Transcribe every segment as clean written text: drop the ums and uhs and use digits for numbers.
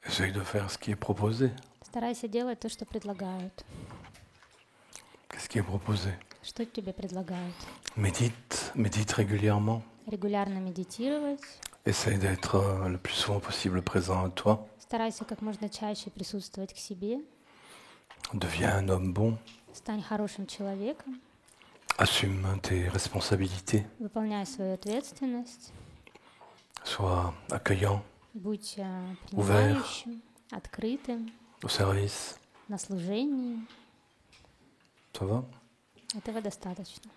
Essaye de faire ce qui est proposé. Старайся делать то, что предлагают. Qu'est-ce qui est proposé? Что тебе предлагают? Médite régulièrement. Регулярно медитировать. Essaye d'être le plus souvent possible présent à toi. Старайся как можно чаще присутствовать к себе. Deviens un homme bon. Стань хорошим человеком. Assume tes responsabilités. Выполняй свою ответственность. Sois accueillant, Будь принимающим, открытым, au service. на служении. Ça va? Этого достаточно.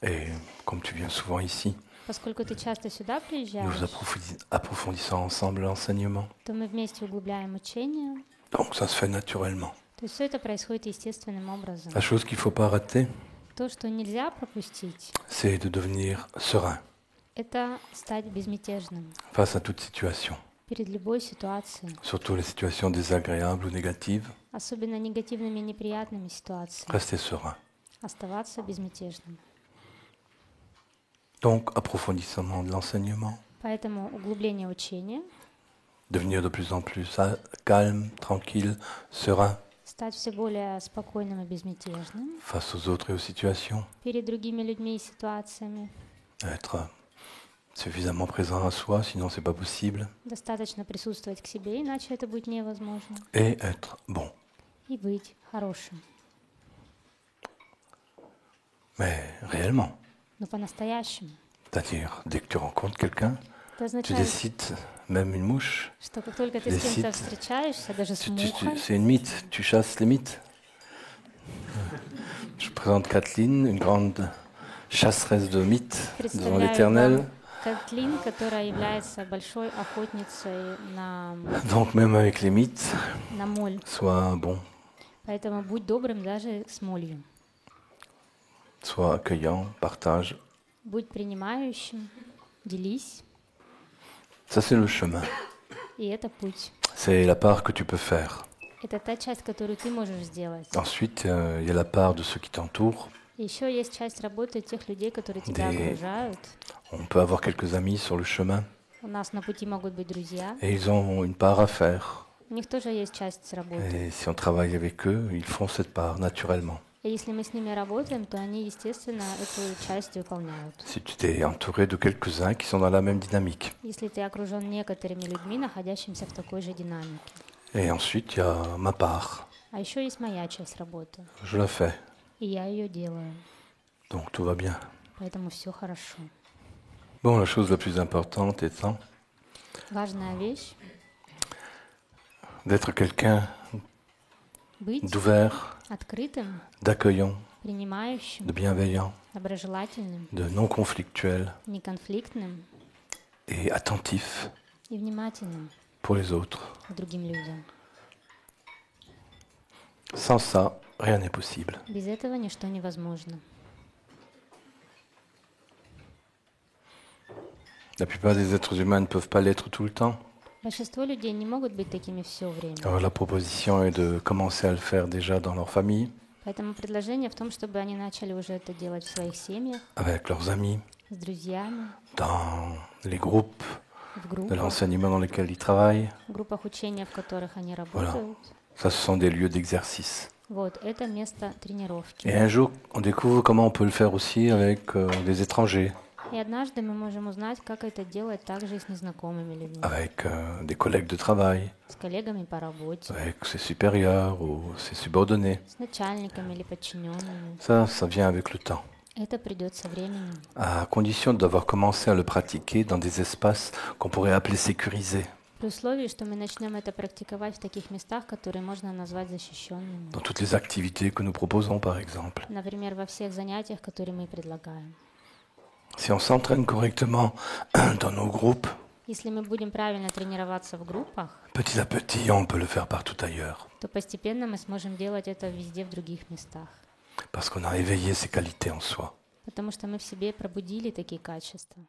Et comme tu viens souvent ici, Поскольку ты часто сюда nous приезжаешь, approfondissons ensemble l'enseignement. то мы вместе углубляем учение. Donc ça se fait naturellement. То есть все это происходит естественным образом. La chose qu'il ne faut pas rater, То, что нельзя пропустить, c'est de devenir serein это стать безмятежным face à toute situation, перед любой ситуацией, surtout les situations désagréables ou négatives. особенно негативными и неприятными ситуациями. Restez serein. Оставаться безмятежным. Donc, approfondissement de l'enseignement, Поэтому углубление учения, devenir de plus en plus calme, tranquille, serein стать все более спокойным и безмятежным face aux autres et aux situations, перед другими людьми и ситуациями. être suffisamment présent à soi, sinon c'est pas possible, Достаточно присутствовать к себе, иначе это будет невозможно. et être bon. И быть хорошим. Mais réellement, Но по-настоящему. c'est-à-dire dès que tu rencontres quelqu'un, Это tu означает, décides, même une mouche, что как только ты с кем-то встречаешься, даже с мухой, c'est une mythe, tu chasses les mythes. Je présente Kathleen, une grande chasseresse de mythes devant l'Éternel. Катлин, которая является большой охотницей на Donc même avec les mythes, моль. sois bon, Поэтому будь добрым даже с молью. sois accueillant, partage. Будь принимающим, делись. Ça c'est le chemin. И это путь. C'est la part que tu peux faire. Это та часть, которую ты можешь сделать. Ensuite, il y a la part de ceux qui t'entourent. Еще есть часть работы тех людей, которые тебя окружают. On peut avoir quelques amis sur le chemin У нас на пути могут быть друзья. et ils ont une part à faire. У них тоже есть часть работы. Et si on travaille avec eux, ils font cette part naturellement. И если мы с ними работаем, то они, естественно, эту часть выполняют. Si tu t'es entouré de quelques-uns qui sont dans la même dynamique. Если ты окружен некоторыми людьми, находящимися в такой же динамике. Et ensuite, il y a ma part. А еще есть моя часть работы. Je la fais. И я ее делаю. Donc tout va bien. Поэтому все хорошо. Bon, la chose la plus importante étant Важная вещь d'être quelqu'un быть d'ouvert, открытым, d'accueillant, принимающим, de bienveillant, доброжелательным, de non conflictuel неконфликтным et attentif и внимательным pour les autres. к другим людям. Sans ça, rien n'est possible. Без этого ничто невозможно. La plupart des êtres humains ne peuvent pas l'être tout le temps. Большинство людей не могут быть такими все время. Alors la proposition est de commencer à le faire déjà dans leur famille, Поэтому предложение в том, чтобы они начали уже это делать в своих семьях, avec leurs amis, с друзьями, dans les groupes в de группах, l'enseignement dans lesquels ils travaillent. в группах учения, в которых они работают. Ça, ce sont des lieux d'exercice. Вот, это место тренировки. Et un jour, on découvre comment on peut le faire aussi avec des étrangers, И однажды мы можем узнать, как это делать также и с незнакомыми людьми, avec des collègues de travail, с коллегами по работе, avec ses supérieurs ou ses subordonnés. с начальниками или подчиненными. Ça vient avec le temps, Это придет со временем, à condition d'avoir commencé à le pratiquer dans des espaces qu'on pourrait appeler sécurisés, при условии, что мы начнем это практиковать в таких местах, которые можно назвать защищенными. dans toutes les activités que nous proposons par exemple. Например, во всех занятиях, которые мы предлагаем. Si on s'entraîne correctement dans nos groupes, Если мы будем правильно тренироваться в группах, petit à petit, on peut le faire partout ailleurs, то постепенно мы сможем делать это везде в других местах. parce qu'on a éveillé ces qualités en soi. Потому что мы в себе пробудили такие качества.